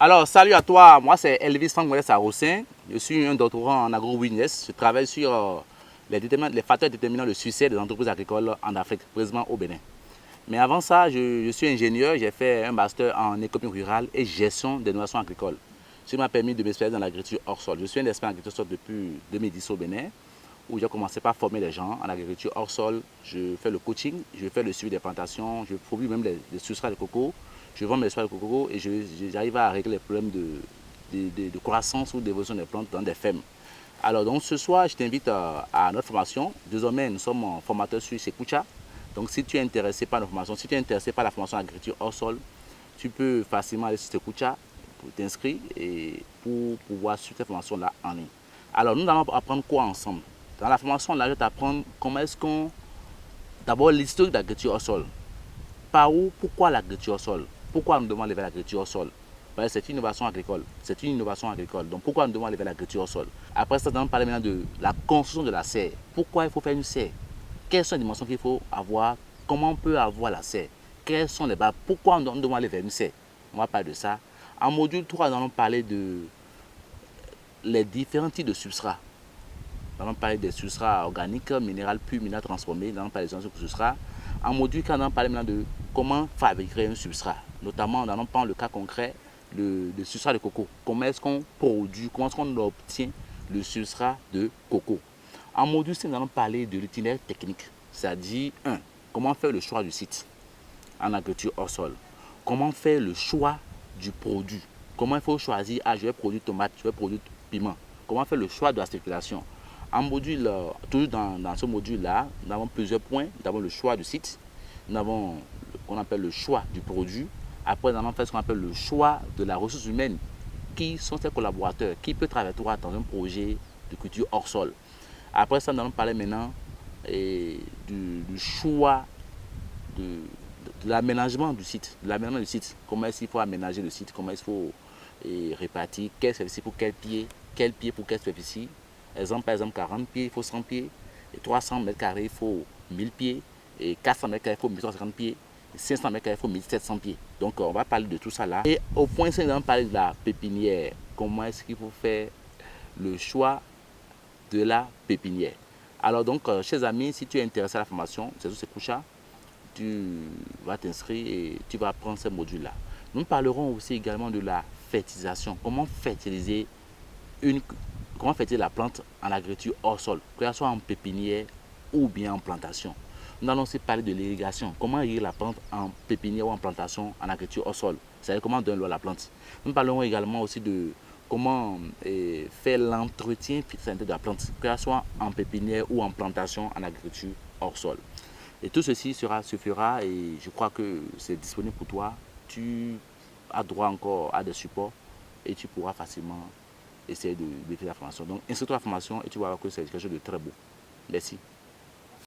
Alors, salut à toi, moi c'est Elvis Franck Modeste Arossin. Je suis un doctorant en agro-business. Je travaille sur les facteurs déterminant le succès des entreprises agricoles en Afrique, précisément au Bénin. Mais avant ça, je suis ingénieur, j'ai fait un master en économie rurale et gestion des innovations agricoles. Ce qui m'a permis de m'expérimenter dans l'agriculture hors sol. Je suis un expert en agriculture depuis 2010 au Bénin, où j'ai commencé par former les gens en agriculture hors sol. Je fais le coaching, je fais le suivi des plantations, je produis même des substrats de coco. Je vends mes substrats de coco et j'arrive à régler les problèmes de croissance ou d'évolution des plantes dans des fermes. Alors donc ce soir, je t'invite à notre formation. Désormais, nous sommes formateurs sur Sekucha. Donc si tu es intéressé par la formation, si tu es intéressé par la formation agriculture hors sol, tu peux facilement aller sur Sekucha pour t'inscrire et pour pouvoir suivre cette formation-là en ligne. Alors nous allons apprendre quoi ensemble? Dans la formation, là, je vais t'apprendre comment est-ce qu'on... D'abord l'historique de l'agriculture hors sol. Par où, pourquoi l'agriculture au sol? Pourquoi nous devons lever l'agriculture au sol? C'est une innovation agricole. C'est une innovation agricole. Donc pourquoi nous devons lever l'agriculture au sol? Après ça, nous allons parler maintenant de la construction de la serre. Pourquoi il faut faire une serre? Quelles sont les dimensions qu'il faut avoir? Comment on peut avoir la serre? Quelles sont les bases? Pourquoi nous devons aller vers une serre? On va parler de ça. En module 3, nous allons parler de les différents types de substrats. Nous allons parler des substrats organiques, minéraux purs, minéraux transformés. Nous allons parler des substrats. En module 4, nous allons parler maintenant de comment fabriquer un substrat. Notamment, nous allons prendre le cas concret de substrat de coco. Comment est-ce qu'on produit, comment est-ce qu'on obtient le substrat de coco. En module 5, nous allons parler de l'itinéraire technique. C'est-à-dire, 1. Comment faire le choix du site en agriculture hors sol. Comment faire le choix du produit. Comment il faut choisir, je vais produire tomate, je vais produire piment. Comment faire le choix de la circulation. En module, toujours dans ce module-là, nous avons plusieurs points. Nous avons le choix du site, nous avons ce qu'on appelle le choix du produit. Après, nous allons faire ce qu'on appelle le choix de la ressource humaine. Qui sont ses collaborateurs? Qui peut travailler dans un projet de culture hors sol? Après ça, nous allons parler maintenant du choix de l'aménagement du site. Comment est-ce qu'il faut aménager le site? Comment est-ce qu'il faut répartir? Quelle superficie pour quel pied pour quelle superficie? Par exemple, 40 pieds, il faut 100 pieds. Et 300 mètres carrés, il faut 1000 pieds. Et 400 mètres carrés, il faut 1350 pieds. Et 500 mètres carrés, il faut 1700 pieds. Donc, on va parler de tout ça là. Et au point 5, nous allons parler de la pépinière. Comment est-ce qu'il faut faire le choix de la pépinière? Alors, donc, chers amis, si tu es intéressé à la formation, c'est tout ce Sekucha, tu vas t'inscrire et tu vas apprendre ces modules-là. Nous parlerons aussi également de la fertilisation. Comment fertiliser la plante en agriculture hors sol, que ce soit en pépinière ou bien en plantation. Nous allons aussi parler de l'irrigation. Comment irriguer la plante en pépinière ou en plantation en agriculture hors sol. C'est-à-dire comment donner l'eau à la plante. Nous parlerons également aussi de comment faire l'entretien de la plante, que ce soit en pépinière ou en plantation en agriculture hors sol. Et tout ceci se fera et je crois que c'est disponible pour toi. Tu as droit encore à des supports et tu pourras facilement essayer de faire la formation. Donc, inscris-toi à la formation et tu vas voir que c'est quelque chose de très beau. Merci.